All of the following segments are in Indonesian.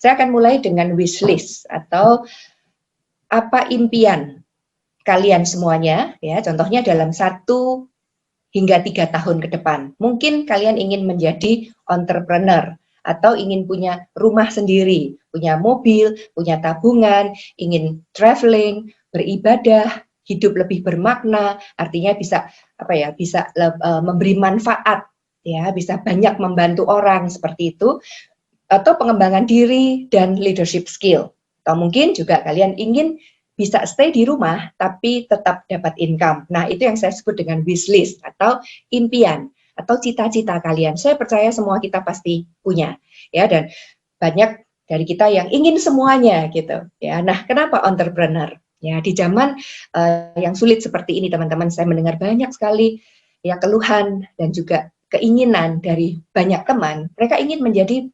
Saya akan mulai dengan wish list atau apa impian kalian semuanya, ya. Contohnya dalam 1 hingga 3 tahun ke depan. Mungkin kalian ingin menjadi entrepreneur atau ingin punya rumah sendiri, punya mobil, punya tabungan, ingin traveling, beribadah, hidup lebih bermakna, artinya bisa bisa memberi manfaat, ya, bisa banyak membantu orang seperti itu, atau pengembangan diri dan leadership skill. Atau mungkin juga kalian ingin bisa stay di rumah tapi tetap dapat income. Nah, itu yang saya sebut dengan wish list atau impian atau cita-cita kalian. Saya percaya semua kita pasti punya, ya, dan banyak dari kita yang ingin semuanya gitu, ya. Nah, kenapa entrepreneur? Ya, di zaman yang sulit seperti ini, teman-teman, saya mendengar banyak sekali ya keluhan dan juga keinginan dari banyak teman. Mereka ingin menjadi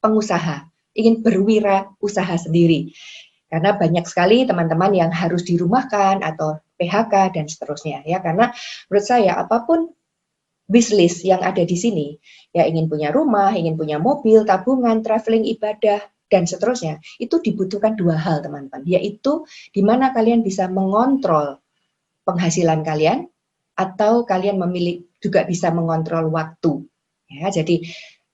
pengusaha, ingin berwirausaha sendiri. Karena banyak sekali teman-teman yang harus dirumahkan atau PHK dan seterusnya, ya. Karena menurut saya apapun wishlist yang ada di sini, ya, ingin punya rumah, ingin punya mobil, tabungan, traveling, ibadah dan seterusnya, itu dibutuhkan 2 hal, teman-teman, yaitu di mana kalian bisa mengontrol penghasilan kalian atau kalian juga bisa mengontrol waktu. Ya, jadi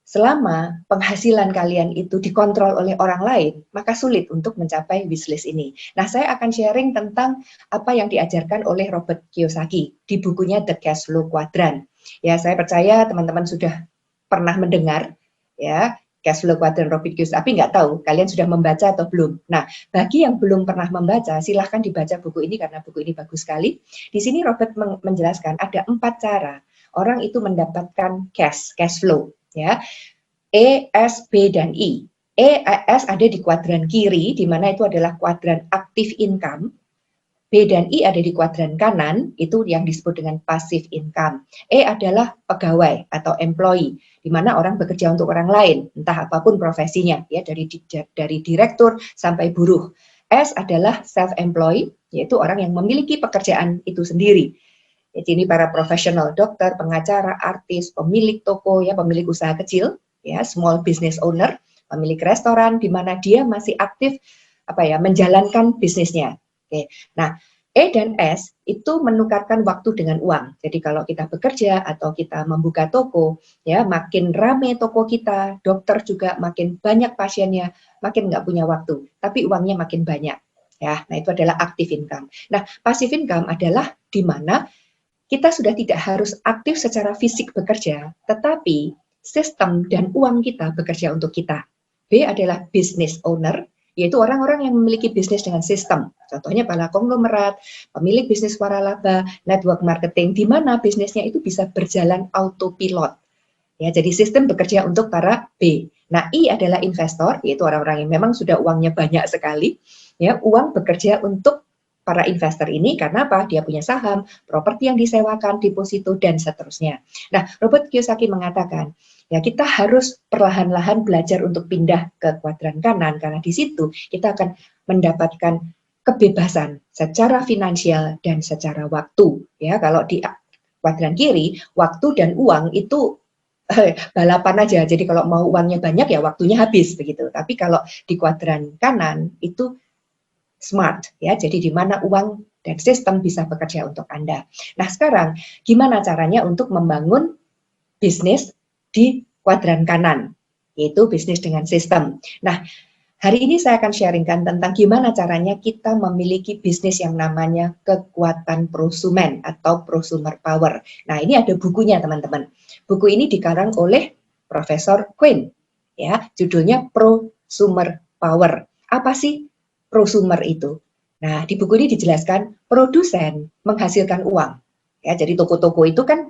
selama penghasilan kalian itu dikontrol oleh orang lain, maka sulit untuk mencapai wishlist ini. Nah, saya akan sharing tentang apa yang diajarkan oleh Robert Kiyosaki di bukunya The Cash Flow Quadrant. Ya, saya percaya teman-teman sudah pernah mendengar, ya, Cash Flow Quadrant Robert Kiyosaki, tapi nggak tahu kalian sudah membaca atau belum. Nah, bagi yang belum pernah membaca, silahkan dibaca buku ini karena buku ini bagus sekali. Di sini Robert menjelaskan ada 4 cara orang itu mendapatkan cash flow, ya. E, S, B, dan I. E, S ada di kuadran kiri, di mana itu adalah kuadran active income. B dan I ada di kuadran kanan, itu yang disebut dengan passive income. E adalah pegawai atau employee, di mana orang bekerja untuk orang lain, entah apapun profesinya, ya, dari direktur sampai buruh. S adalah self-employed, yaitu orang yang memiliki pekerjaan itu sendiri. Jadi ini para profesional, dokter, pengacara, artis, pemilik toko, ya, pemilik usaha kecil, ya, small business owner, pemilik restoran, di mana dia masih aktif menjalankan bisnisnya. Oke. Nah, E dan S itu menukarkan waktu dengan uang. Jadi kalau kita bekerja atau kita membuka toko, ya, makin rame toko kita, dokter juga makin banyak pasiennya, makin nggak punya waktu, tapi uangnya makin banyak. Ya, nah itu adalah active income. Nah, passive income adalah di mana kita sudah tidak harus aktif secara fisik bekerja, tetapi sistem dan uang kita bekerja untuk kita. B adalah business owner, yaitu orang-orang yang memiliki bisnis dengan sistem. Contohnya para konglomerat, pemilik bisnis waralaba, network marketing, di mana bisnisnya itu bisa berjalan autopilot. Ya, jadi sistem bekerja untuk para B. Nah, I adalah investor, yaitu orang-orang yang memang sudah uangnya banyak sekali. Ya, uang bekerja untuk para investor ini karena apa? Dia punya saham, properti yang disewakan, deposito, dan seterusnya. Nah, Robert Kiyosaki mengatakan, ya, kita harus perlahan-lahan belajar untuk pindah ke kuadran kanan, karena di situ kita akan mendapatkan kebebasan secara finansial dan secara waktu. Ya, kalau di kuadran kiri, waktu dan uang itu balapan aja. Jadi kalau mau uangnya banyak ya waktunya habis begitu. Tapi kalau di kuadran kanan itu smart, ya. Jadi di mana uang dan sistem bisa bekerja untuk Anda. Nah, sekarang gimana caranya untuk membangun bisnis di kuadran kanan, yaitu bisnis dengan sistem. Nah, hari ini saya akan sharingkan tentang gimana caranya kita memiliki bisnis yang namanya kekuatan prosumen atau prosumer power. Nah, ini ada bukunya, teman-teman. Buku ini dikarang oleh Profesor Quinn, ya, judulnya Prosumer Power. Apa sih prosumer itu? Nah, di buku ini dijelaskan produsen menghasilkan uang. Ya, jadi toko-toko itu kan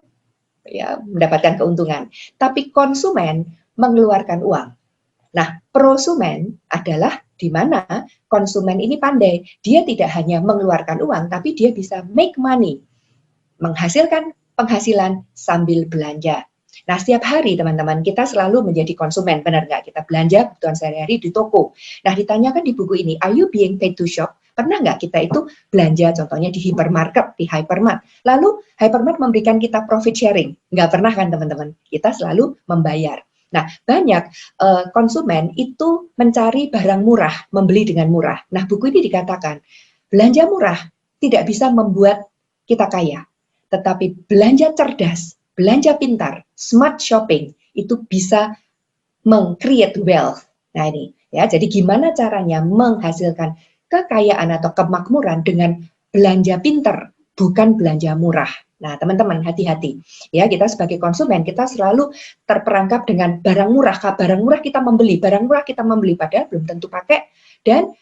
ya mendapatkan keuntungan, tapi konsumen mengeluarkan uang. Nah, prosumen adalah di mana konsumen ini pandai. Dia tidak hanya mengeluarkan uang, tapi dia bisa make money, menghasilkan penghasilan sambil belanja. Nah, setiap hari teman-teman kita selalu menjadi konsumen, benar nggak? Kita belanja kebutuhan sehari-hari di toko. Nah, ditanyakan di buku ini, are you being paid to shop? Pernah nggak kita itu belanja contohnya di hypermarket, di hypermart. Lalu hypermart memberikan kita profit sharing. Nggak pernah kan teman-teman? Kita selalu membayar. Nah, banyak konsumen itu mencari barang murah, membeli dengan murah. Nah, buku ini dikatakan, belanja murah tidak bisa membuat kita kaya, tetapi belanja cerdas, belanja pintar, smart shopping, itu bisa meng-create wealth. Nah ini, ya, jadi gimana caranya menghasilkan kekayaan atau kemakmuran dengan belanja pintar, bukan belanja murah. Nah, teman-teman hati-hati. Ya, kita sebagai konsumen, kita selalu terperangkap dengan barang murah. Barang murah kita membeli, padahal belum tentu pakai, dan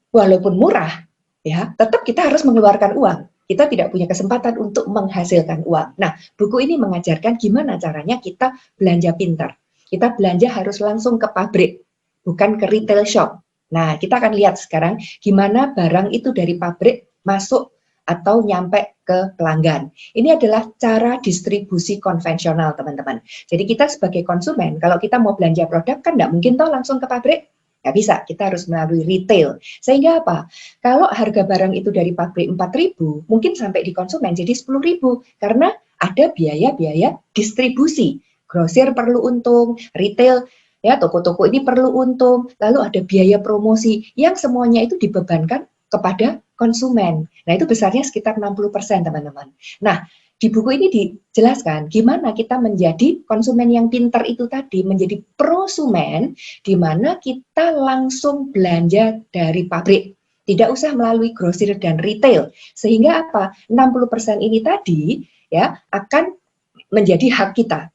walaupun murah, ya, tetap kita harus mengeluarkan uang. Kita tidak punya kesempatan untuk menghasilkan uang. Nah, buku ini mengajarkan gimana caranya kita belanja pintar. Kita belanja harus langsung ke pabrik, bukan ke retail shop. Nah, kita akan lihat sekarang gimana barang itu dari pabrik masuk atau nyampe ke pelanggan. Ini adalah cara distribusi konvensional, teman-teman. Jadi kita sebagai konsumen, kalau kita mau belanja produk, kan nggak mungkin toh langsung ke pabrik. Nggak bisa, kita harus melalui retail. Sehingga apa? Kalau harga barang itu dari pabrik 4.000, mungkin sampai di konsumen jadi 10.000, karena ada biaya-biaya distribusi. Grosir perlu untung, retail, ya, toko-toko ini perlu untung, lalu ada biaya promosi, yang semuanya itu dibebankan kepada konsumen. Nah, itu besarnya sekitar 60%, teman-teman. Nah, di buku ini dijelaskan gimana kita menjadi konsumen yang pintar itu tadi, menjadi prosumen, di mana kita langsung belanja dari pabrik. Tidak usah melalui grosir dan retail. Sehingga apa? 60% ini tadi ya akan menjadi hak kita,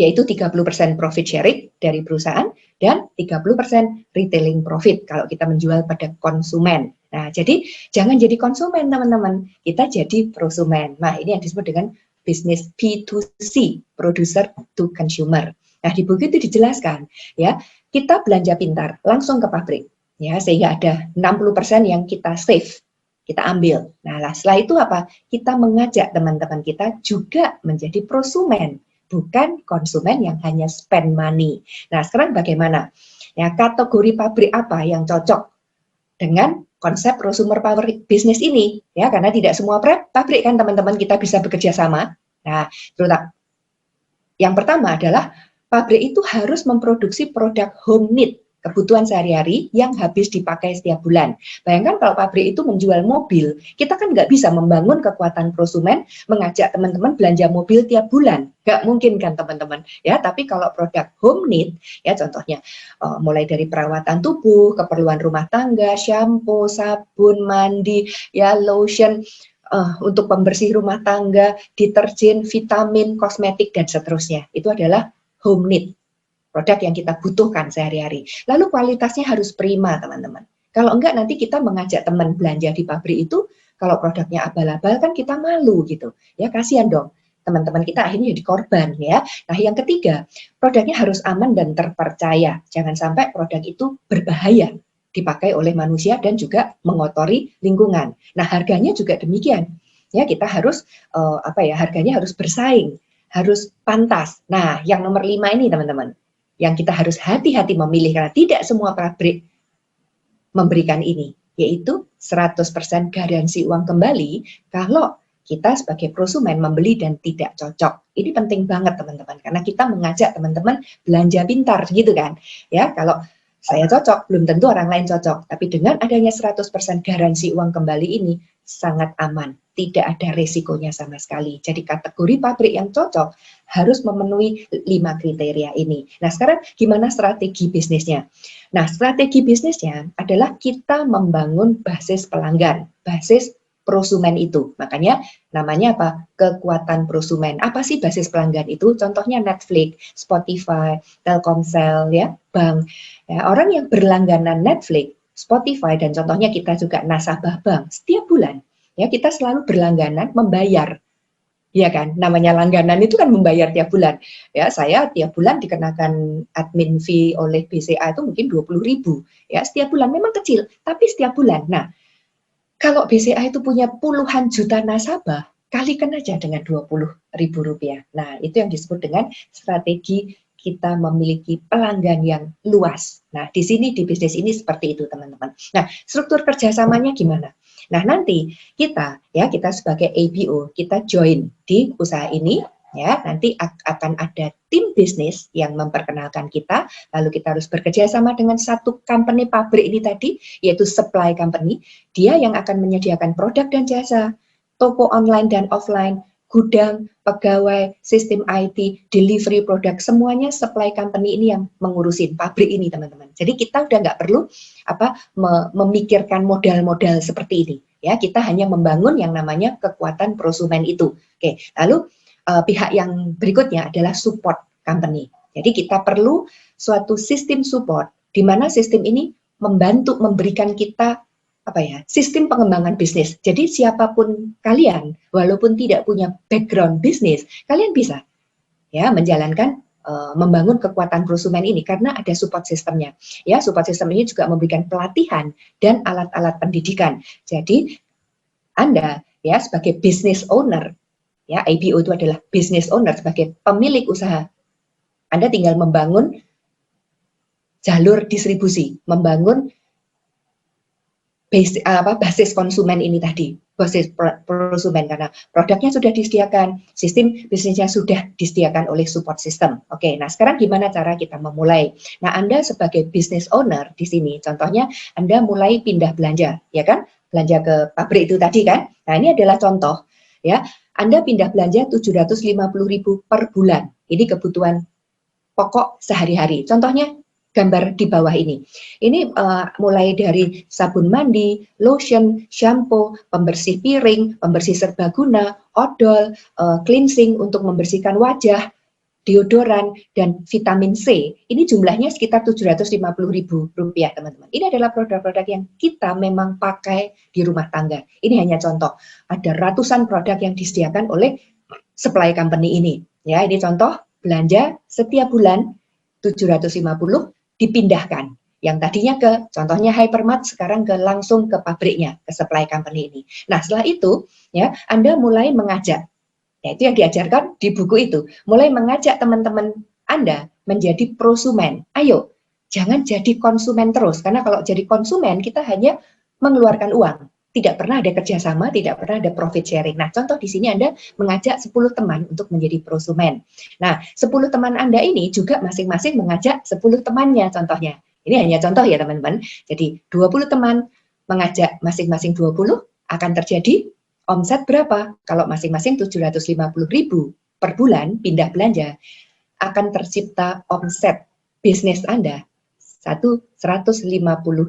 yaitu 30% profit sharing dari perusahaan dan 30% retailing profit kalau kita menjual pada konsumen. Nah, jadi jangan jadi konsumen, teman-teman. Kita jadi prosumen. Nah, ini yang disebut dengan bisnis P2C, producer to consumer. Nah, di buku itu dijelaskan, ya, kita belanja pintar, langsung ke pabrik, ya, sehingga ada 60% yang kita save, kita ambil. Nah, setelah itu apa? Kita mengajak teman-teman kita juga menjadi prosumen, bukan konsumen yang hanya spend money. Nah, sekarang bagaimana? Ya, kategori pabrik apa yang cocok dengan konsep prosumer power business ini? Ya, karena tidak semua pabrik kan teman-teman kita bisa bekerja sama. Nah, terutama yang pertama adalah pabrik itu harus memproduksi produk home need, kebutuhan sehari-hari yang habis dipakai setiap bulan. Bayangkan kalau pabrik itu menjual mobil, kita kan nggak bisa membangun kekuatan prosumen, mengajak teman-teman belanja mobil tiap bulan. Nggak mungkin kan teman-teman. Ya, tapi kalau produk home need, ya contohnya mulai dari perawatan tubuh, keperluan rumah tangga, shampoo, sabun, mandi, ya lotion, untuk pembersih rumah tangga, deterjen, vitamin, kosmetik, dan seterusnya. Itu adalah home need, produk yang kita butuhkan sehari-hari. Lalu kualitasnya harus prima, teman-teman. Kalau enggak, nanti kita mengajak teman belanja di pabrik itu, kalau produknya abal-abal kan kita malu gitu. Ya, kasihan dong. Teman-teman kita akhirnya jadi korban, ya. Nah, yang ketiga, produknya harus aman dan terpercaya. Jangan sampai produk itu berbahaya dipakai oleh manusia dan juga mengotori lingkungan. Nah, harganya juga demikian. Ya, kita harus harganya harus bersaing, harus pantas. Nah, yang nomor 5 ini, teman-teman, yang kita harus hati-hati memilih karena tidak semua pabrik memberikan ini, yaitu 100% garansi uang kembali kalau kita sebagai prosumen membeli dan tidak cocok. Ini penting banget, teman-teman, karena kita mengajak teman-teman belanja pintar gitu kan. Ya, kalau saya cocok, belum tentu orang lain cocok. Tapi dengan adanya 100% garansi uang kembali ini sangat aman, tidak ada resikonya sama sekali. Jadi kategori pabrik yang cocok harus memenuhi 5 kriteria ini. Nah, sekarang gimana strategi bisnisnya? Nah, strategi bisnisnya adalah kita membangun basis pelanggan, basis prosumen itu. Makanya namanya apa? Kekuatan prosumen. Apa sih basis pelanggan itu? Contohnya Netflix, Spotify, Telkomsel, ya, bank. Ya, orang yang berlangganan Netflix, Spotify, dan contohnya kita juga nasabah bank, setiap bulan ya kita selalu berlangganan membayar. Ya kan, namanya langganan itu kan membayar tiap bulan. Ya, saya tiap bulan dikenakan admin fee oleh BCA itu mungkin 20.000. Ya, setiap bulan memang kecil, tapi setiap bulan. Nah, kalau BCA itu punya puluhan juta nasabah, kalikan aja dengan 20.000 rupiah. Nah, itu yang disebut dengan strategi kita memiliki pelanggan yang luas. Nah, di sini di bisnis ini seperti itu, teman-teman. Nah, struktur kerjasamanya gimana? Nah, nanti kita sebagai ABO, kita join di usaha ini, Ya, nanti akan ada tim bisnis yang memperkenalkan kita, lalu kita harus bekerja sama dengan satu company pabrik ini tadi, yaitu supply company. Dia yang akan menyediakan produk dan jasa, toko online dan offline, gudang, pegawai, sistem IT, delivery produk, semuanya supply company ini yang mengurusin pabrik ini, teman-teman. Jadi kita udah nggak perlu memikirkan modal-modal seperti ini. Ya, kita hanya membangun yang namanya kekuatan prosumen itu. Oke, lalu pihak yang berikutnya adalah support company. Jadi kita perlu suatu sistem support di mana sistem ini membantu memberikan kita sistem pengembangan bisnis. Jadi siapapun kalian, walaupun tidak punya background bisnis, kalian bisa ya menjalankan membangun kekuatan prosumen ini karena ada support sistemnya. Ya, support sistem ini juga memberikan pelatihan dan alat-alat pendidikan. Jadi Anda ya sebagai business owner, ya, IBO itu adalah business owner, sebagai pemilik usaha. Anda tinggal membangun jalur distribusi, membangun basis konsumen ini tadi, basis prosumen, karena produknya sudah disediakan, sistem bisnisnya sudah disediakan oleh support system. Oke, nah sekarang gimana cara kita memulai? Nah, Anda sebagai business owner di sini, contohnya Anda mulai pindah belanja, ya kan? Belanja ke pabrik itu tadi kan? Nah, ini adalah contoh, ya. Anda pindah belanja 750.000 per bulan. Ini kebutuhan pokok sehari-hari. Contohnya gambar di bawah ini. Ini mulai dari sabun mandi, lotion, shampoo, pembersih piring, pembersih serbaguna, odol, cleansing untuk membersihkan wajah, deodoran, dan vitamin C. Ini jumlahnya sekitar Rp750.000, teman-teman. Ini adalah produk-produk yang kita memang pakai di rumah tangga. Ini hanya contoh. Ada ratusan produk yang disediakan oleh supply company ini. Ya, ini contoh belanja setiap bulan 750 dipindahkan. Yang tadinya ke contohnya hypermart, sekarang langsung ke pabriknya, ke supply company ini. Nah, setelah itu ya Anda mulai mengajak. Ya, itu yang diajarkan di buku itu. Mulai mengajak teman-teman Anda menjadi prosumen. Ayo, jangan jadi konsumen terus. Karena kalau jadi konsumen, kita hanya mengeluarkan uang. Tidak pernah ada kerjasama, tidak pernah ada profit sharing. Nah, contoh di sini Anda mengajak 10 teman untuk menjadi prosumen. Nah, 10 teman Anda ini juga masing-masing mengajak 10 temannya contohnya. Ini hanya contoh ya teman-teman. Jadi 20 teman mengajak masing-masing 20, akan terjadi omset berapa? Kalau masing-masing 750.000 per bulan pindah belanja, akan tercipta omset bisnis Anda 150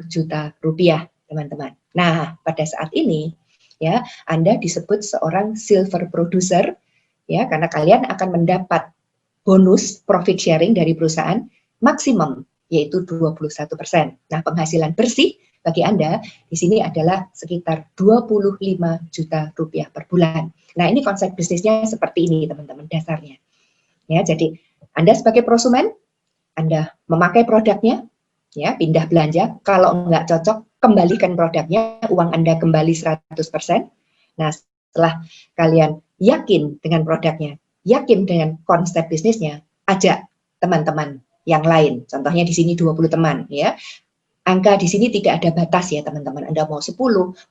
juta rupiah, teman-teman. Nah, pada saat ini ya Anda disebut seorang silver producer ya, karena kalian akan mendapat bonus profit sharing dari perusahaan maksimum yaitu 21%. Nah, penghasilan bersih bagi Anda di sini adalah sekitar 25 juta rupiah per bulan. Nah, ini konsep bisnisnya seperti ini, teman-teman, dasarnya. Ya, jadi Anda sebagai prosumen, Anda memakai produknya, ya, pindah belanja. Kalau nggak cocok, kembalikan produknya, uang Anda kembali 100%. Nah, setelah kalian yakin dengan produknya, yakin dengan konsep bisnisnya, ajak teman-teman yang lain. Contohnya di sini 20 teman, ya. Angka di sini tidak ada batas ya teman-teman. Anda mau 10,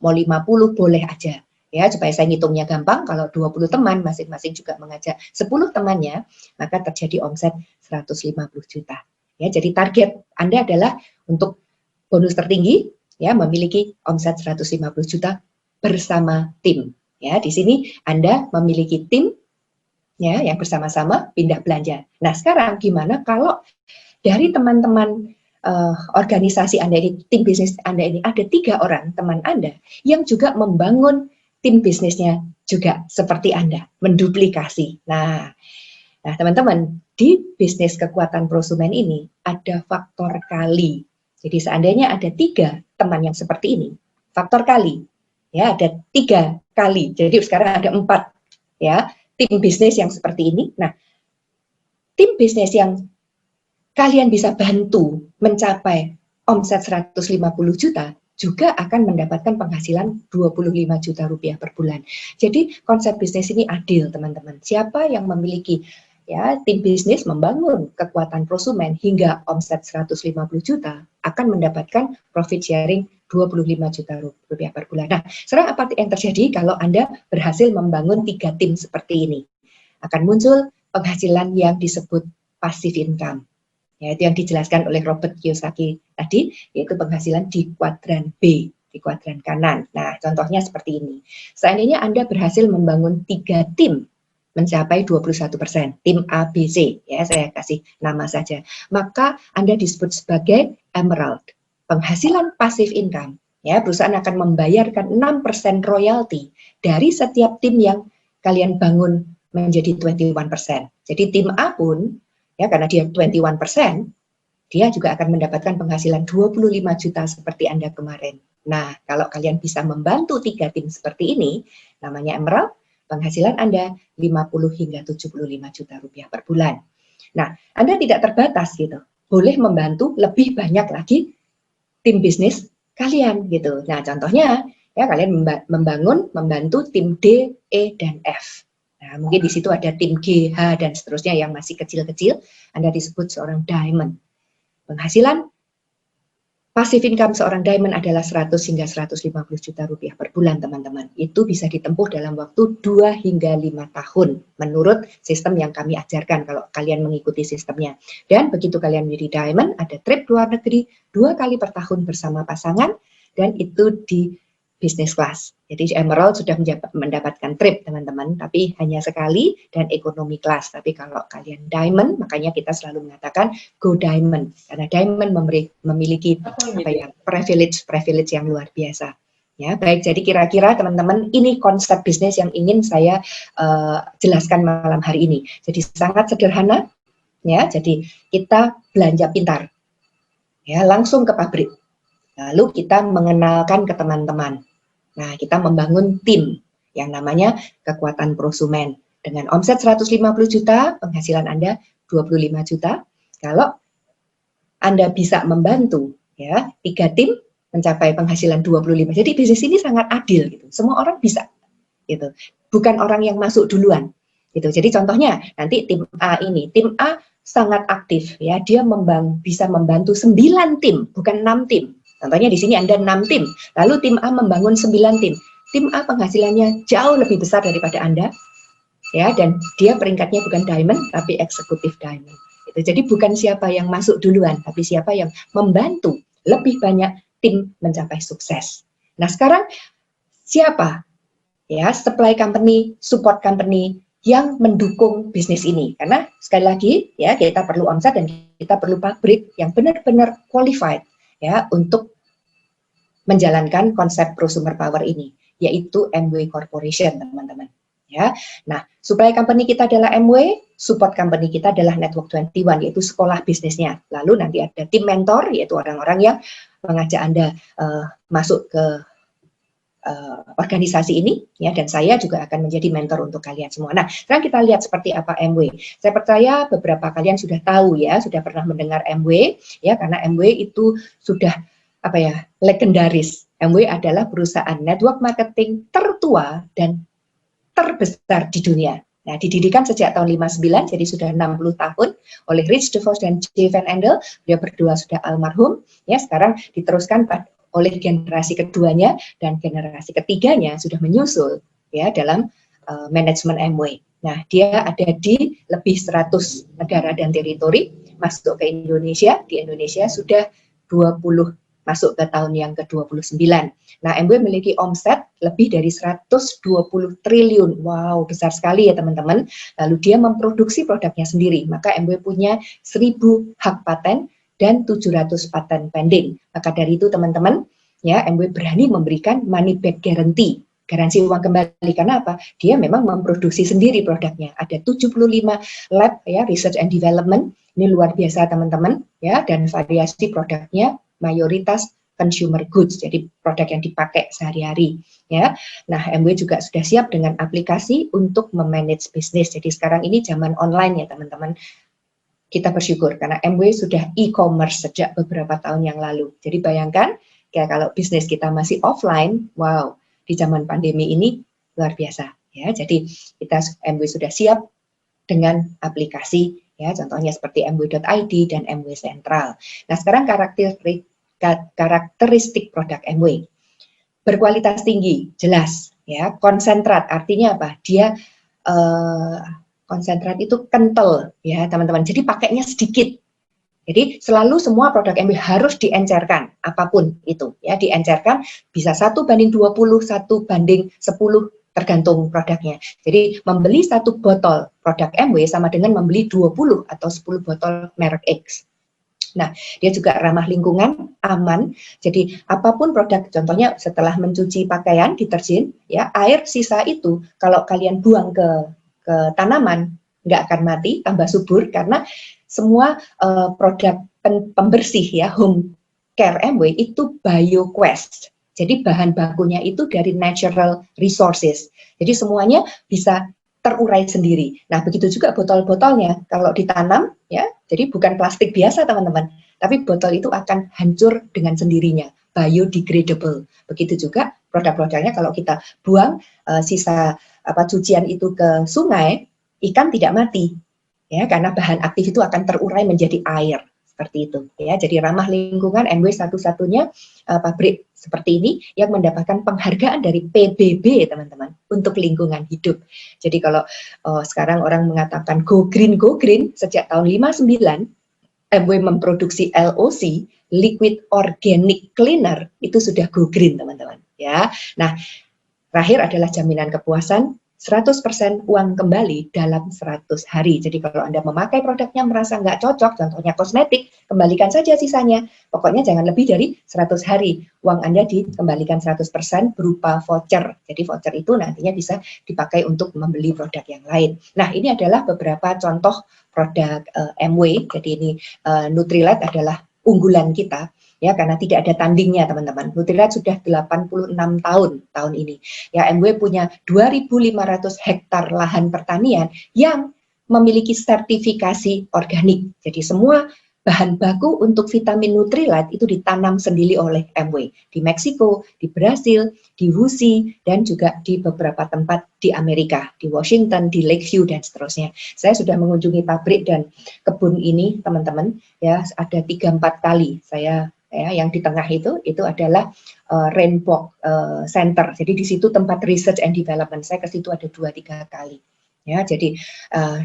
mau 50, boleh aja. Ya, supaya saya ngitungnya gampang, kalau 20 teman masing-masing juga mengajak 10 temannya, maka terjadi omset 150 juta. Ya, jadi target Anda adalah untuk bonus tertinggi ya memiliki omset 150 juta bersama tim. Ya, di sini Anda memiliki tim ya yang bersama-sama pindah belanja. Nah, sekarang gimana kalau dari teman-teman organisasi Anda ini, tim bisnis Anda ini, ada 3 orang teman Anda yang juga membangun tim bisnisnya juga seperti Anda, menduplikasi. Nah, teman-teman, di bisnis kekuatan prosumen ini ada faktor kali. Jadi seandainya ada 3 teman yang seperti ini, faktor kali, ya ada 3 kali. Jadi sekarang ada 4, ya tim bisnis yang seperti ini. Nah, tim bisnis yang kalian bisa bantu mencapai omset 150 juta, juga akan mendapatkan penghasilan 25 juta rupiah per bulan. Jadi konsep bisnis ini adil, teman-teman. Siapa yang memiliki ya tim bisnis membangun kekuatan prosumen hingga omset 150 juta akan mendapatkan profit sharing 25 juta rupiah per bulan. Nah, sekarang apa yang terjadi kalau Anda berhasil membangun 3 tim seperti ini? akan muncul penghasilan yang disebut passive income. Ya, itu yang dijelaskan oleh Robert Kiyosaki tadi, yaitu penghasilan di kuadran B, di kuadran kanan. Nah, contohnya seperti ini. Seandainya Anda berhasil membangun 3 tim mencapai 21%, tim ABC, ya saya kasih nama saja, maka Anda disebut sebagai Emerald. Penghasilan passive income, ya perusahaan akan membayarkan 6% royalti dari setiap tim yang kalian bangun menjadi 21%. Jadi tim A pun, ya karena dia 21%, dia juga akan mendapatkan penghasilan 25 juta seperti Anda kemarin. Nah, kalau kalian bisa membantu 3 tim seperti ini, namanya Emerald, penghasilan Anda 50 hingga 75 juta rupiah per bulan. Nah, Anda tidak terbatas gitu. Boleh membantu lebih banyak lagi tim bisnis kalian gitu. Nah, contohnya ya kalian membantu tim D, E, dan F. Nah, mungkin di situ ada tim G, H, dan seterusnya yang masih kecil-kecil, Anda disebut seorang diamond. Penghasilan passive income seorang diamond adalah 100 hingga 150 juta rupiah per bulan, teman-teman. Itu bisa ditempuh dalam waktu 2 hingga 5 tahun, menurut sistem yang kami ajarkan kalau kalian mengikuti sistemnya. Dan begitu kalian menjadi diamond, ada trip luar negeri 2 kali per tahun bersama pasangan, dan itu di business class. Jadi Emerald sudah mendapatkan trip, teman-teman, tapi hanya sekali dan economy class. Tapi kalau kalian diamond, makanya kita selalu mengatakan go diamond, karena diamond memiliki privilege yang luar biasa. Ya, baik. Jadi kira-kira teman-teman, ini konsep bisnis yang ingin saya jelaskan malam hari ini. Jadi sangat sederhana, ya. Jadi kita belanja pintar, ya, langsung ke pabrik. Lalu kita mengenalkan ke teman-teman. Nah, kita membangun tim yang namanya kekuatan prosumen. Dengan omset 150 juta, penghasilan Anda 25 juta. Kalau Anda bisa membantu ya 3 tim mencapai penghasilan 25. Jadi bisnis ini sangat adil gitu. Semua orang bisa gitu. Bukan orang yang masuk duluan gitu. Jadi contohnya nanti tim A ini, tim A sangat aktif ya, dia bisa membantu 9 tim, bukan 6 tim. Contohnya di sini Anda 6 tim, lalu tim A membangun 9 tim. Tim A penghasilannya jauh lebih besar daripada Anda, ya, dan dia peringkatnya bukan diamond, tapi eksekutif diamond. Gitu. Jadi bukan siapa yang masuk duluan, tapi siapa yang membantu lebih banyak tim mencapai sukses. Nah sekarang siapa ya supply company, support company yang mendukung bisnis ini? Karena sekali lagi ya kita perlu omset dan kita perlu pabrik yang benar-benar qualified ya untuk menjalankan konsep prosumer power ini, yaitu MW Corporation, teman-teman. Ya, nah supply company kita adalah MW, support company kita adalah Network 21, yaitu sekolah bisnisnya. Lalu nanti ada tim mentor, yaitu orang-orang yang mengajak Anda masuk ke organisasi ini, ya, dan saya juga akan menjadi mentor untuk kalian semua. Nah, sekarang kita lihat seperti apa MW. Saya percaya beberapa kalian sudah tahu ya, sudah pernah mendengar MW, ya, karena MW itu sudah legendaris. MW adalah perusahaan network marketing tertua dan terbesar di dunia. Nah, didirikan sejak tahun 59, jadi sudah 60 tahun oleh Rich DeVos dan J. Van Andel. Dia berdua sudah almarhum, ya, sekarang diteruskan oleh generasi keduanya dan generasi ketiganya sudah menyusul ya dalam manajemen MW. Nah, dia ada di lebih 100 negara dan teritori, masuk ke Indonesia. Di Indonesia sudah 20, masuk ke tahun yang ke-29. Nah, MW memiliki omset lebih dari 120 triliun. Wow, besar sekali ya teman-teman. Lalu dia memproduksi produknya sendiri. Maka MW punya 1000 hak paten dan 700 paten pending. Maka dari itu teman-teman, ya MW berani memberikan money back guarantee, garansi uang kembali. Karena apa? Dia memang memproduksi sendiri produknya. Ada 75 lab ya, research and development. Ini luar biasa teman-teman, ya, dan variasi produknya mayoritas consumer goods, jadi produk yang dipakai sehari-hari, ya. Nah, MW juga sudah siap dengan aplikasi untuk memanage bisnis. Jadi sekarang ini zaman online ya teman-teman. Kita bersyukur karena MW sudah e-commerce sejak beberapa tahun yang lalu. Jadi bayangkan, ya kalau bisnis kita masih offline, wow, di zaman pandemi ini luar biasa, ya. Jadi kita MW sudah siap dengan aplikasi, ya, contohnya seperti mw.id dan MW Sentral. Nah, sekarang karakteristik produk MW. Berkualitas tinggi, jelas, ya. Konsentrat, artinya apa? Dia konsentrat itu kental ya teman-teman. Jadi pakainya sedikit. Jadi selalu semua produk MW harus diencerkan, apapun itu ya, diencerkan bisa 1:20, 1:10, tergantung produknya. Jadi membeli 1 botol produk MW sama dengan membeli 20 atau 10 botol merek X. Nah, dia juga ramah lingkungan, aman. Jadi apapun produk, contohnya setelah mencuci pakaian, deterjen, ya air sisa itu kalau kalian buang ke tanaman nggak akan mati, tambah subur karena semua produk pembersih ya home care MW itu BioQuest. Jadi bahan bakunya itu dari natural resources. Jadi semuanya bisa terurai sendiri. Nah, begitu juga botol-botolnya kalau ditanam ya, jadi bukan plastik biasa teman-teman, tapi botol itu akan hancur dengan sendirinya, biodegradable. Begitu juga produk-produknya kalau kita buang sisa cucian itu ke sungai, ikan tidak mati ya, karena bahan aktif itu akan terurai menjadi air seperti itu ya. Jadi ramah lingkungan, MW satu-satunya pabrik seperti ini yang mendapatkan penghargaan dari PBB teman-teman untuk lingkungan hidup. Jadi kalau sekarang orang mengatakan go green sejak tahun 59 MW memproduksi LOC, liquid organic cleaner, itu sudah go green teman-teman ya. Nah, terakhir adalah jaminan kepuasan 100% uang kembali dalam 100 hari. Jadi kalau Anda memakai produknya merasa nggak cocok, contohnya kosmetik, kembalikan saja sisanya. Pokoknya jangan lebih dari 100 hari. Uang Anda dikembalikan 100% berupa voucher. Jadi voucher itu nantinya bisa dipakai untuk membeli produk yang lain. Nah, ini adalah beberapa contoh produk MW. Jadi ini Nutrilite adalah unggulan kita. Ya, karena tidak ada tandingnya teman-teman. Nutrilite sudah 86 tahun ini. Ya, MW punya 2.500 hektar lahan pertanian yang memiliki sertifikasi organik. Jadi semua bahan baku untuk vitamin Nutrilite itu ditanam sendiri oleh MW di Meksiko, di Brasil, di Wuxi, dan juga di beberapa tempat di Amerika, di Washington, di Lakeview, dan seterusnya. Saya sudah mengunjungi pabrik dan kebun ini teman-teman, ya ada 3-4 kali saya ya, yang di tengah itu adalah Rainbow Center. Jadi di situ tempat research and development. Saya ke situ ada 2-3 kali. Ya, jadi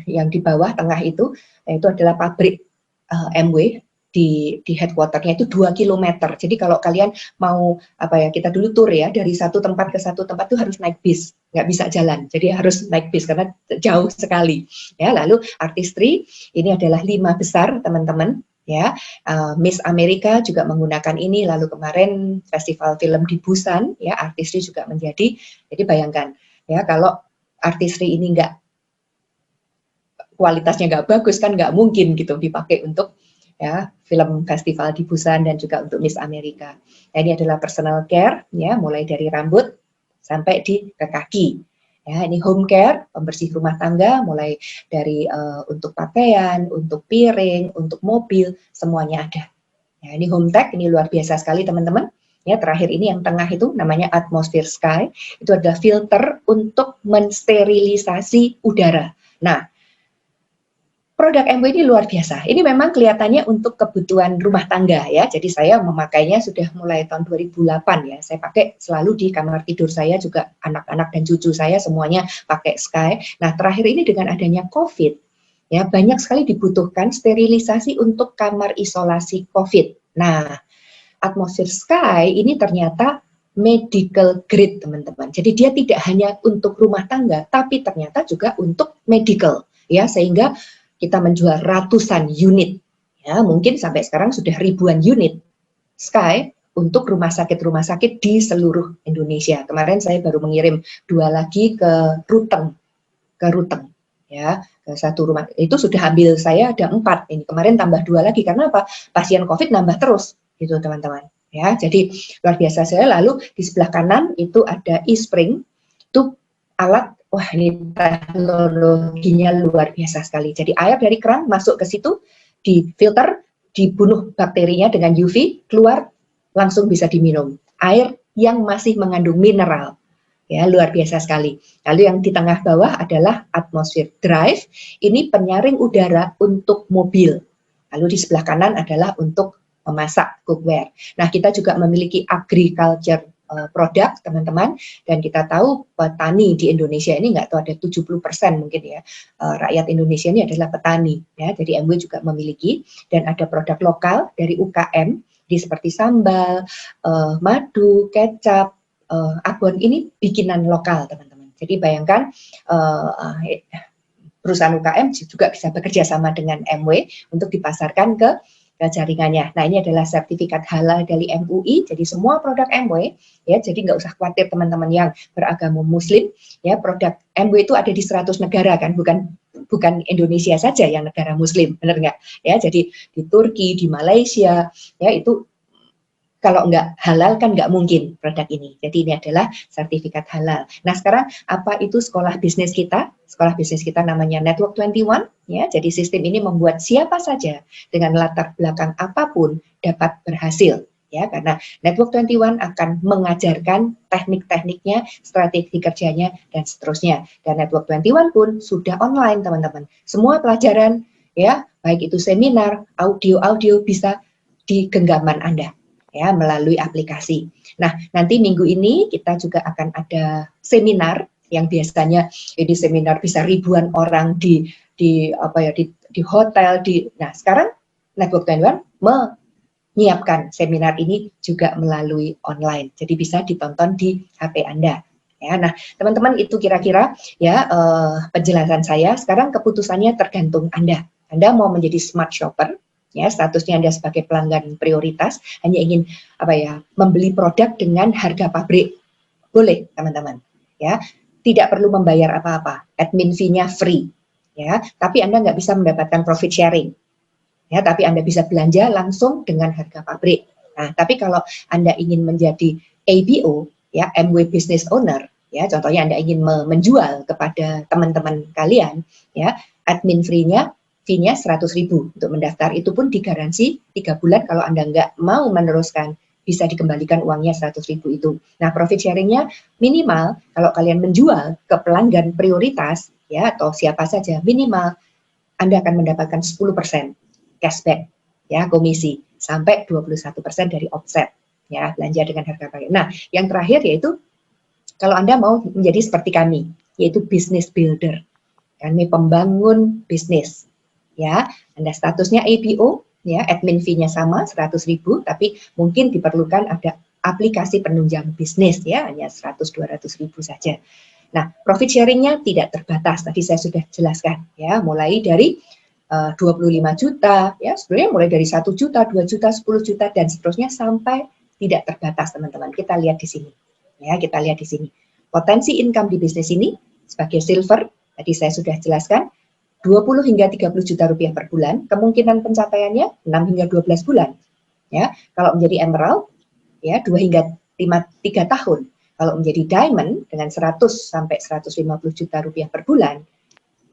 yang di bawah tengah itu adalah pabrik MW di headquarternya itu 2 km. Jadi kalau kalian mau kita dulu tur ya, dari satu tempat ke satu tempat itu harus naik bis, nggak bisa jalan. Jadi harus naik bis karena jauh sekali. Ya, lalu artistry ini adalah 5 besar teman-teman. Ya, Miss Amerika juga menggunakan ini, lalu kemarin festival film di Busan, ya artistry juga menjadi. Jadi bayangkan, ya kalau artistry ini kualitasnya nggak bagus kan nggak mungkin gitu dipakai untuk ya film festival di Busan dan juga untuk Miss Amerika. Nah, ini adalah personal care, ya mulai dari rambut sampai ke kaki. Ya, ini home care, pembersih rumah tangga, mulai dari untuk pakaian, untuk piring, untuk mobil, semuanya ada. Ya, ini home tech, ini luar biasa sekali teman-teman. Ya, terakhir ini yang tengah itu namanya Atmosphere Sky, itu adalah filter untuk mensterilisasi udara. Nah, produk MW ini luar biasa. Ini memang kelihatannya untuk kebutuhan rumah tangga ya. Jadi saya memakainya sudah mulai tahun 2008 ya. Saya pakai selalu di kamar tidur saya, juga anak-anak dan cucu saya semuanya pakai Sky. Nah, terakhir ini dengan adanya COVID ya, banyak sekali dibutuhkan sterilisasi untuk kamar isolasi COVID. Nah, Atmosphere Sky ini ternyata medical grade teman-teman. Jadi dia tidak hanya untuk rumah tangga, tapi ternyata juga untuk medical ya, sehingga kita menjual ratusan unit, ya mungkin sampai sekarang sudah ribuan unit Sky untuk rumah sakit di seluruh Indonesia. Kemarin saya baru mengirim 2 lagi ke Ruteng, ya ke satu rumah itu sudah ambil saya ada 4 ini, kemarin tambah 2 lagi karena apa? Pasien COVID nambah terus, gitu teman-teman. Ya, jadi luar biasa. Saya lalu di sebelah kanan itu ada eSpring, itu alat. Wah, ini teknologinya luar biasa sekali. Jadi air dari keran masuk ke situ, difilter, dibunuh bakterinya dengan UV, keluar, langsung bisa diminum. Air yang masih mengandung mineral. Ya, luar biasa sekali. Lalu yang di tengah bawah adalah Atmosphere Drive. Ini penyaring udara untuk mobil. Lalu di sebelah kanan adalah untuk memasak cookware. Nah, kita juga memiliki agriculture produk teman-teman, dan kita tahu petani di Indonesia ini nggak tahu ada 70% mungkin ya rakyat Indonesia ini adalah petani ya, jadi MW juga memiliki, dan ada produk lokal dari UKM di seperti sambal, madu, kecap, abon, ini bikinan lokal teman-teman. Jadi bayangkan perusahaan UKM juga bisa bekerja sama dengan MW untuk dipasarkan ke jaringannya. Nah, ini adalah sertifikat halal dari MUI, jadi semua produk MW ya, jadi nggak usah khawatir teman-teman yang beragama Muslim ya, produk MW itu ada di 100 negara kan, bukan Indonesia saja yang negara Muslim, benar nggak ya? Jadi di Turki, di Malaysia ya, itu kalau nggak halal kan nggak mungkin produk ini. Jadi ini adalah sertifikat halal. Nah, sekarang apa itu sekolah bisnis kita? Sekolah bisnis kita namanya Network 21 ya. Jadi sistem ini membuat siapa saja dengan latar belakang apapun dapat berhasil ya, karena Network 21 akan mengajarkan teknik-tekniknya, strategi kerjanya dan seterusnya. Dan Network 21 pun sudah online teman-teman. Semua pelajaran ya, baik itu seminar, audio bisa di genggaman Anda ya, melalui aplikasi. Nah, nanti minggu ini kita juga akan ada seminar yang biasanya ini seminar bisa ribuan orang di hotel nah, sekarang Network 21 menyiapkan seminar ini juga melalui online. Jadi bisa ditonton di HP Anda. Ya, nah, teman-teman, itu kira-kira ya penjelasan saya. Sekarang keputusannya tergantung Anda. Anda mau menjadi smart shopper, ya, statusnya Anda sebagai pelanggan prioritas, hanya ingin membeli produk dengan harga pabrik, boleh teman-teman ya, tidak perlu membayar apa-apa, admin fee-nya free ya, tapi Anda nggak bisa mendapatkan profit sharing ya, tapi Anda bisa belanja langsung dengan harga pabrik. Nah, tapi kalau Anda ingin menjadi ABO ya, MW Business Owner ya, contohnya Anda ingin menjual kepada teman-teman kalian ya, admin fee-nya 100.000 untuk mendaftar, itu pun digaransi 3 bulan. Kalau Anda nggak mau meneruskan, bisa dikembalikan uangnya 100.000 itu. Nah, profit sharingnya minimal kalau kalian menjual ke pelanggan prioritas ya, atau siapa saja, minimal Anda akan mendapatkan 10% cashback ya, komisi, sampai 21% dari offset ya, belanja dengan harga pabrik. Nah, yang terakhir yaitu kalau Anda mau menjadi seperti kami, yaitu business builder. Kami pembangun bisnis. Ya, Anda statusnya ABO, ya, admin fee-nya sama 100.000, tapi mungkin diperlukan ada aplikasi penunjang bisnis ya, hanya 100-200.000 saja. Nah, profit sharing-nya tidak terbatas, tadi saya sudah jelaskan ya, mulai dari 25 juta ya, sebenarnya mulai dari 1 juta, 2 juta, 10 juta dan seterusnya sampai tidak terbatas teman-teman. Kita lihat di sini. Ya, kita lihat di sini. Potensi income di bisnis ini sebagai silver, tadi saya sudah jelaskan, 20 hingga 30 juta rupiah per bulan, kemungkinan pencapaiannya 6 hingga 12 bulan. Ya, kalau menjadi emerald ya 2 hingga 3 tahun. Kalau menjadi diamond dengan 100 sampai 150 juta rupiah per bulan,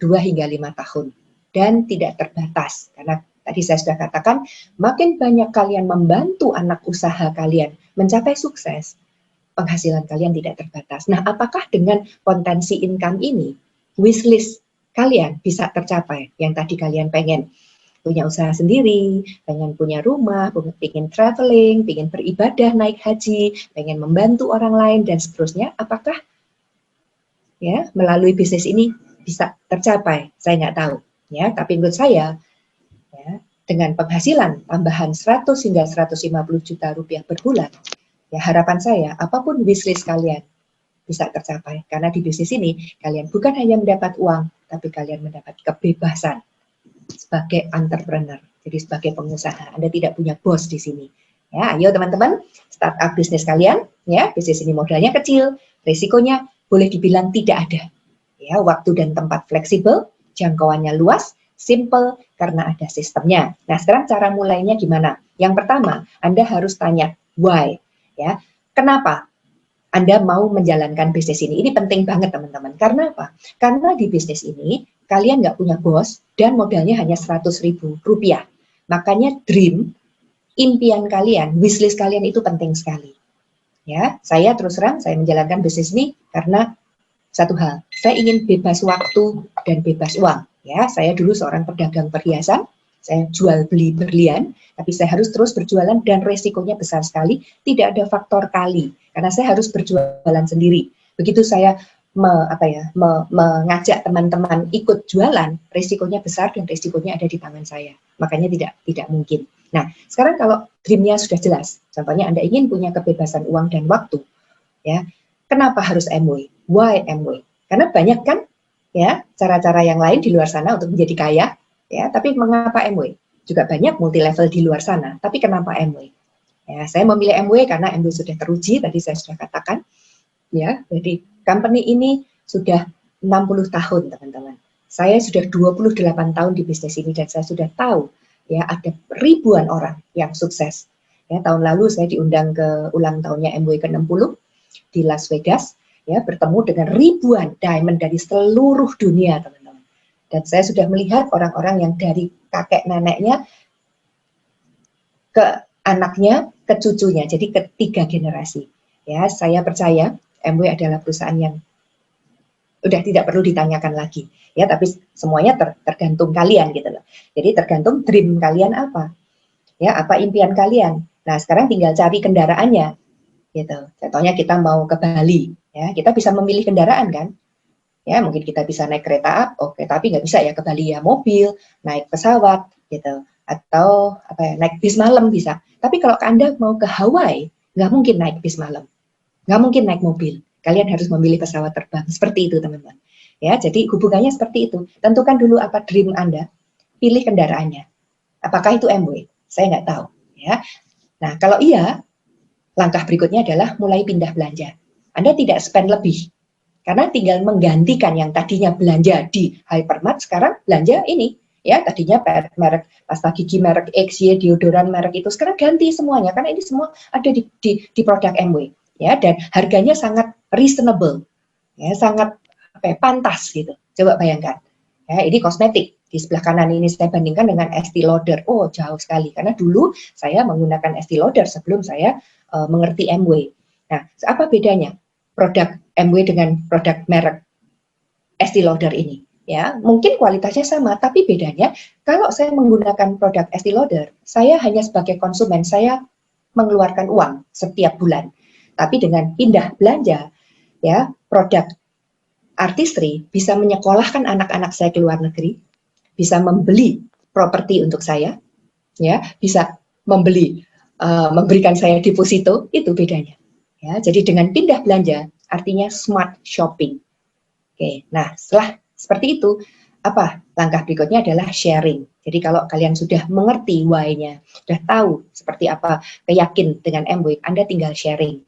2 hingga 5 tahun. Dan tidak terbatas, karena tadi saya sudah katakan, makin banyak kalian membantu anak usaha kalian mencapai sukses, penghasilan kalian tidak terbatas. Nah, apakah dengan potensi income ini, wishlist kalian bisa tercapai? Yang tadi kalian pengen punya usaha sendiri, pengen punya rumah, pengen traveling, pengen beribadah, naik haji, pengen membantu orang lain, dan seterusnya. Apakah ya melalui bisnis ini bisa tercapai? Saya nggak tahu. Ya, tapi menurut saya, ya, dengan penghasilan tambahan 100 hingga 150 juta rupiah per bulan, ya harapan saya, apapun wishlist kalian bisa tercapai. Karena di bisnis ini, kalian bukan hanya mendapat uang, tapi kalian mendapat kebebasan sebagai entrepreneur, jadi sebagai pengusaha. Anda tidak punya bos di sini. Ya, ayo teman-teman, startup bisnis kalian. Ya, bisnis ini modalnya kecil, risikonya boleh dibilang tidak ada. Ya, waktu dan tempat fleksibel, jangkauannya luas, simple karena ada sistemnya. Nah, sekarang cara mulainya gimana? Yang pertama, Anda harus tanya why. Ya, kenapa Anda mau menjalankan bisnis ini? Ini penting banget teman-teman. Karena apa? Karena di bisnis ini kalian nggak punya bos dan modalnya hanya 100.000 rupiah. Makanya dream, impian kalian, wishlist kalian itu penting sekali. Ya, saya terus terang saya menjalankan bisnis ini karena satu hal, saya ingin bebas waktu dan bebas uang. Ya, saya dulu seorang pedagang perhiasan. Saya jual beli berlian, tapi saya harus terus berjualan dan resikonya besar sekali. Tidak ada faktor kali, karena saya harus berjualan sendiri. Begitu saya mengajak teman-teman ikut jualan, resikonya besar dan resikonya ada di tangan saya. Makanya tidak mungkin. Nah, sekarang kalau dream-nya sudah jelas, contohnya Anda ingin punya kebebasan uang dan waktu, ya, kenapa harus Amway? Why Amway? Karena banyak kan, ya, cara-cara yang lain di luar sana untuk menjadi kaya, ya. Tapi mengapa Amway? Juga banyak multi level di luar sana. Tapi kenapa Amway? Ya, saya memilih Amway karena Amway sudah teruji. Tadi saya sudah katakan, ya. Jadi company ini sudah 60 tahun, teman-teman. Saya sudah 28 tahun di bisnis ini dan saya sudah tahu, ya, ada ribuan orang yang sukses. Ya, tahun lalu saya diundang ke ulang tahunnya Amway ke-60 di Las Vegas, ya, bertemu dengan ribuan diamond dari seluruh dunia, teman-teman. Dan saya sudah melihat orang-orang yang dari kakek neneknya ke anaknya, ke cucunya, jadi ketiga generasi. Ya, saya percaya Amway adalah perusahaan yang udah tidak perlu ditanyakan lagi, ya, tapi semuanya tergantung kalian gitu loh. Jadi tergantung dream kalian apa, ya, apa impian kalian. Nah, sekarang tinggal cari kendaraannya, gitu. Contohnya kita mau ke Bali, ya, kita bisa memilih kendaraan kan, ya, mungkin kita bisa naik kereta, oke, tapi nggak bisa ya ke Bali ya mobil, naik pesawat, gitu, atau naik bis malam bisa. Tapi kalau Anda mau ke Hawaii, nggak mungkin naik bis malam, nggak mungkin naik mobil. Kalian harus memilih pesawat terbang. Seperti itu, teman-teman. Ya, jadi hubungannya seperti itu. Tentukan dulu apa dream Anda, pilih kendaraannya. Apakah itu Amway? Saya nggak tahu. Ya. Nah, kalau iya, langkah berikutnya adalah mulai pindah belanja. Anda tidak spend lebih, karena tinggal menggantikan yang tadinya belanja di hypermart, sekarang belanja ini. Ya, tadinya merek pasta gigi merek X, Y, deodoran merek itu, sekarang ganti semuanya, karena ini semua ada di produk Amway. Ya, dan harganya sangat reasonable, ya, sangat pantas gitu. Coba bayangkan, ya, ini kosmetik. Di sebelah kanan ini saya bandingkan dengan Estee Lauder. Oh, jauh sekali, karena dulu saya menggunakan Estee Lauder sebelum saya mengerti Amway. Nah, apa bedanya produk Amway dengan produk merek Estee Lauder ini? Ya, mungkin kualitasnya sama, tapi bedanya kalau saya menggunakan produk Estee Lauder, saya hanya sebagai konsumen, saya mengeluarkan uang setiap bulan. Tapi dengan pindah belanja, ya, produk artistry bisa menyekolahkan anak-anak saya ke luar negeri, bisa membeli properti untuk saya, ya, bisa memberikan saya deposito, itu bedanya. Ya, jadi dengan pindah belanja artinya smart shopping. Oke, nah setelah seperti itu, apa langkah berikutnya adalah sharing. Jadi kalau kalian sudah mengerti why-nya, sudah tahu seperti apa, yakin dengan Amway, Anda tinggal sharing.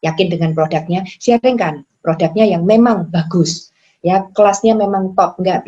Yakin dengan produknya, sharingkan produknya yang memang bagus, ya, kelasnya memang top, nggak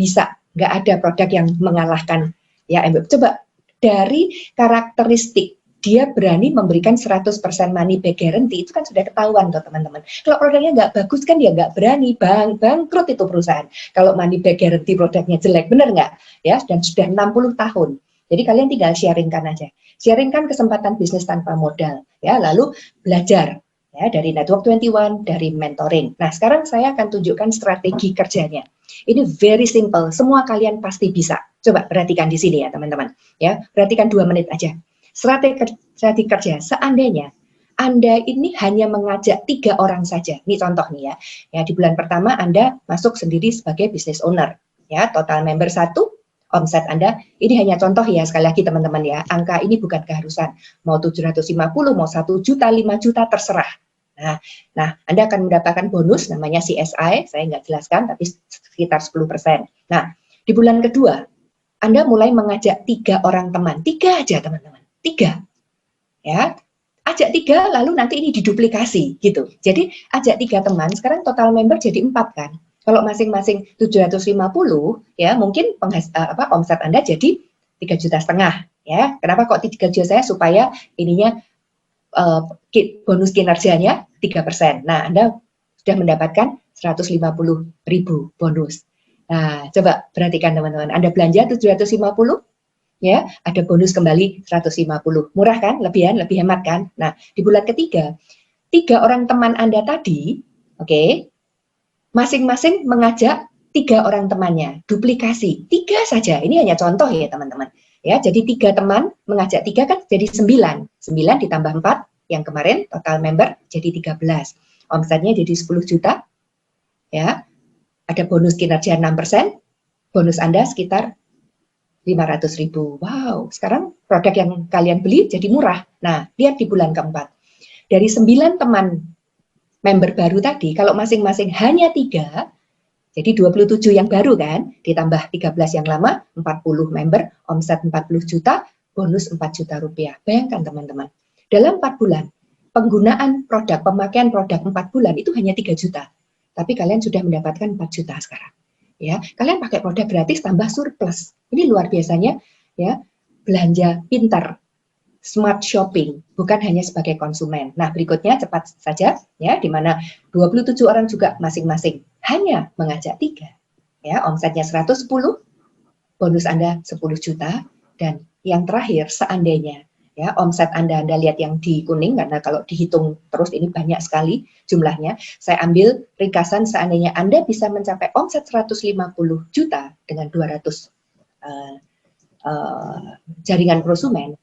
ada produk yang mengalahkan, ya, Amway. Coba dari karakteristik dia berani memberikan 100% money back guarantee, itu kan sudah ketahuan tuh, teman-teman. Kalau produknya nggak bagus kan dia nggak berani, bangkrut itu perusahaan. Kalau money back guarantee produknya jelek, bener nggak? Ya, dan sudah 60 tahun. Jadi kalian tinggal sharingkan aja. Sharingkan kesempatan bisnis tanpa modal, ya, lalu belajar, ya, dari Network 21, dari mentoring. Nah, sekarang saya akan tunjukkan strategi kerjanya. Ini very simple, semua kalian pasti bisa. Coba perhatikan di sini ya, teman-teman. Ya, perhatikan 2 menit aja. Strategi kerja, seandainya Anda ini hanya mengajak 3 orang saja. Ini contoh nih ya. Ya, di bulan pertama Anda masuk sendiri sebagai business owner. Ya, total member 1, omset Anda, ini hanya contoh ya, sekali lagi teman-teman ya. Angka ini bukan keharusan. Mau 750, mau 1 juta, 5 juta, terserah. Nah, Anda akan mendapatkan bonus namanya CSI, saya nggak jelaskan, tapi sekitar 10%. Nah, di bulan kedua, Anda mulai mengajak 3 orang teman. 3 aja, teman-teman. 3, ya, ajak 3, lalu nanti ini diduplikasi gitu. Jadi ajak 3 teman, sekarang total member jadi 4 kan. Kalau masing-masing 750, ya, mungkin omset Anda jadi 3,5 juta, ya. Kenapa kok 3 juta saya? Supaya ininya bonus kinerjanya 3%. Nah, Anda sudah mendapatkan 150.000 bonus. Nah, coba perhatikan teman-teman. Anda belanja 750, ya, ada bonus kembali 150. Murah kan? Lebih hemat kan? Nah, di bulan ketiga, 3 orang teman Anda tadi, oke, masing-masing mengajak 3 orang temannya, duplikasi. 3 saja, ini hanya contoh ya teman-teman. Ya, jadi 3 teman mengajak 3 kan jadi 9. 9 ditambah 4 yang kemarin total member jadi 13. Omsetnya jadi 10 juta. Ya. Ada bonus kinerja 6%, bonus Anda sekitar 500.000. Wow, sekarang produk yang kalian beli jadi murah. Nah, lihat di bulan keempat. Dari 9 teman member baru tadi, kalau masing-masing hanya 3, jadi 27 yang baru kan, ditambah 13 yang lama, 40 member, omset 40 juta, bonus 4 juta rupiah. Bayangkan teman-teman, dalam 4 bulan, penggunaan produk, pemakaian produk 4 bulan itu hanya 3 juta. Tapi kalian sudah mendapatkan 4 juta sekarang. Ya, kalian pakai produk gratis tambah surplus. Ini luar biasanya ya, belanja pintar, smart shopping, bukan hanya sebagai konsumen. Nah, berikutnya cepat saja ya, di mana 27 orang juga masing-masing hanya mengajak 3. Ya, omsetnya 110, bonus Anda 10 juta, dan yang terakhir seandainya ya, omset Anda lihat yang di kuning, karena kalau dihitung terus ini banyak sekali jumlahnya. Saya ambil ringkasan seandainya Anda bisa mencapai omset 150 juta dengan 200 jaringan prosumen,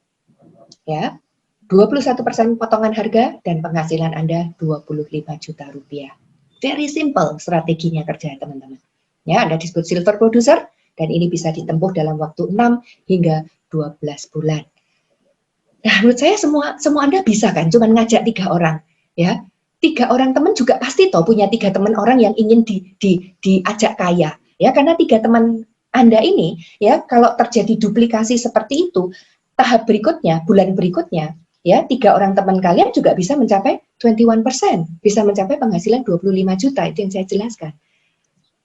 ya, 21% potongan harga dan penghasilan Anda 25 juta rupiah. Very simple strateginya kerja teman-teman. Ya, Anda disebut silver producer dan ini bisa ditempuh dalam waktu 6 hingga 12 bulan. Nah, menurut saya semua Anda bisa kan, cuman ngajak 3 orang, ya. 3 orang teman juga pasti toh punya 3 teman orang yang ingin diajak kaya, ya. Karena 3 teman Anda ini, ya, kalau terjadi duplikasi seperti itu, tahap berikutnya, bulan berikutnya, ya, 3 orang teman kalian juga bisa mencapai 21%, bisa mencapai penghasilan 25 juta, itu yang saya jelaskan.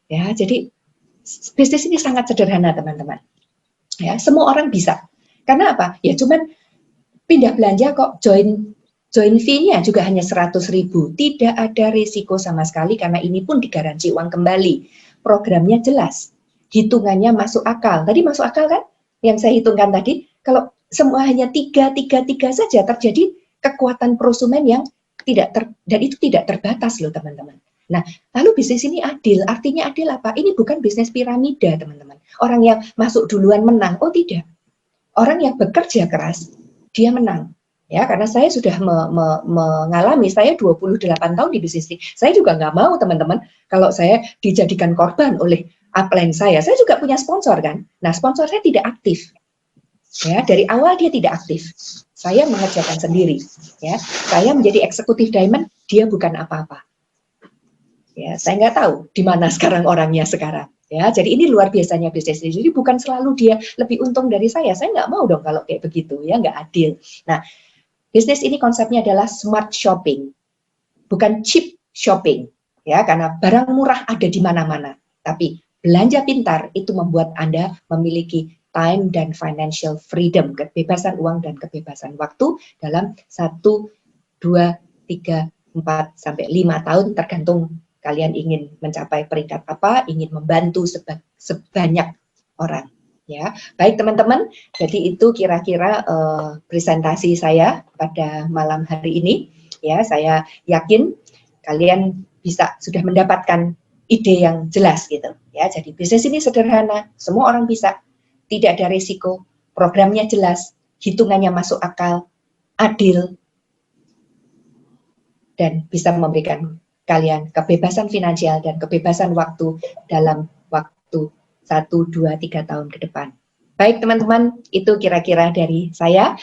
Ya, jadi bisnis ini sangat sederhana, teman-teman. Ya, semua orang bisa. Karena apa? Ya, cuman pindah belanja kok, join fee-nya juga hanya 100.000. Tidak ada risiko sama sekali karena ini pun digaransi uang kembali. Programnya jelas, hitungannya masuk akal. Tadi masuk akal kan? Yang saya hitungkan tadi, kalau semua hanya 3 saja terjadi kekuatan prosumen yang dan itu tidak terbatas loh teman-teman. Nah, lalu bisnis ini adil. Artinya adil apa? Ini bukan bisnis piramida, teman-teman. Orang yang masuk duluan menang. Oh, tidak. Orang yang bekerja keras dia menang. Ya, karena saya sudah mengalami, saya 28 tahun di bisnis ini. Saya juga nggak mau teman-teman kalau saya dijadikan korban oleh upline saya. Saya juga punya sponsor kan. Nah, sponsor saya tidak aktif. Ya, dari awal dia tidak aktif. Saya mengerjakan sendiri. Ya, saya menjadi eksekutif diamond, dia bukan apa-apa. Ya, saya nggak tahu di mana sekarang orangnya sekarang. Ya, jadi ini luar biasanya bisnis ini. Jadi bukan selalu dia lebih untung dari saya. Saya nggak mau dong kalau kayak begitu, ya nggak adil. Nah, bisnis ini konsepnya adalah smart shopping, bukan cheap shopping, ya karena barang murah ada di mana-mana. Tapi belanja pintar itu membuat Anda memiliki time dan financial freedom, kebebasan uang dan kebebasan waktu dalam 1, 2, 3, 4 sampai 5 tahun tergantung kalian ingin mencapai peringkat apa, ingin membantu sebanyak orang. Ya, baik teman-teman. Jadi itu kira-kira presentasi saya pada malam hari ini. Ya, saya yakin kalian sudah mendapatkan ide yang jelas gitu. Ya, jadi bisnis ini sederhana, semua orang bisa, tidak ada risiko, programnya jelas, hitungannya masuk akal, adil, dan bisa memberikan kalian kebebasan finansial dan kebebasan waktu dalam waktu 1, 2, 3 tahun ke depan. Baik teman-teman, itu kira-kira dari saya.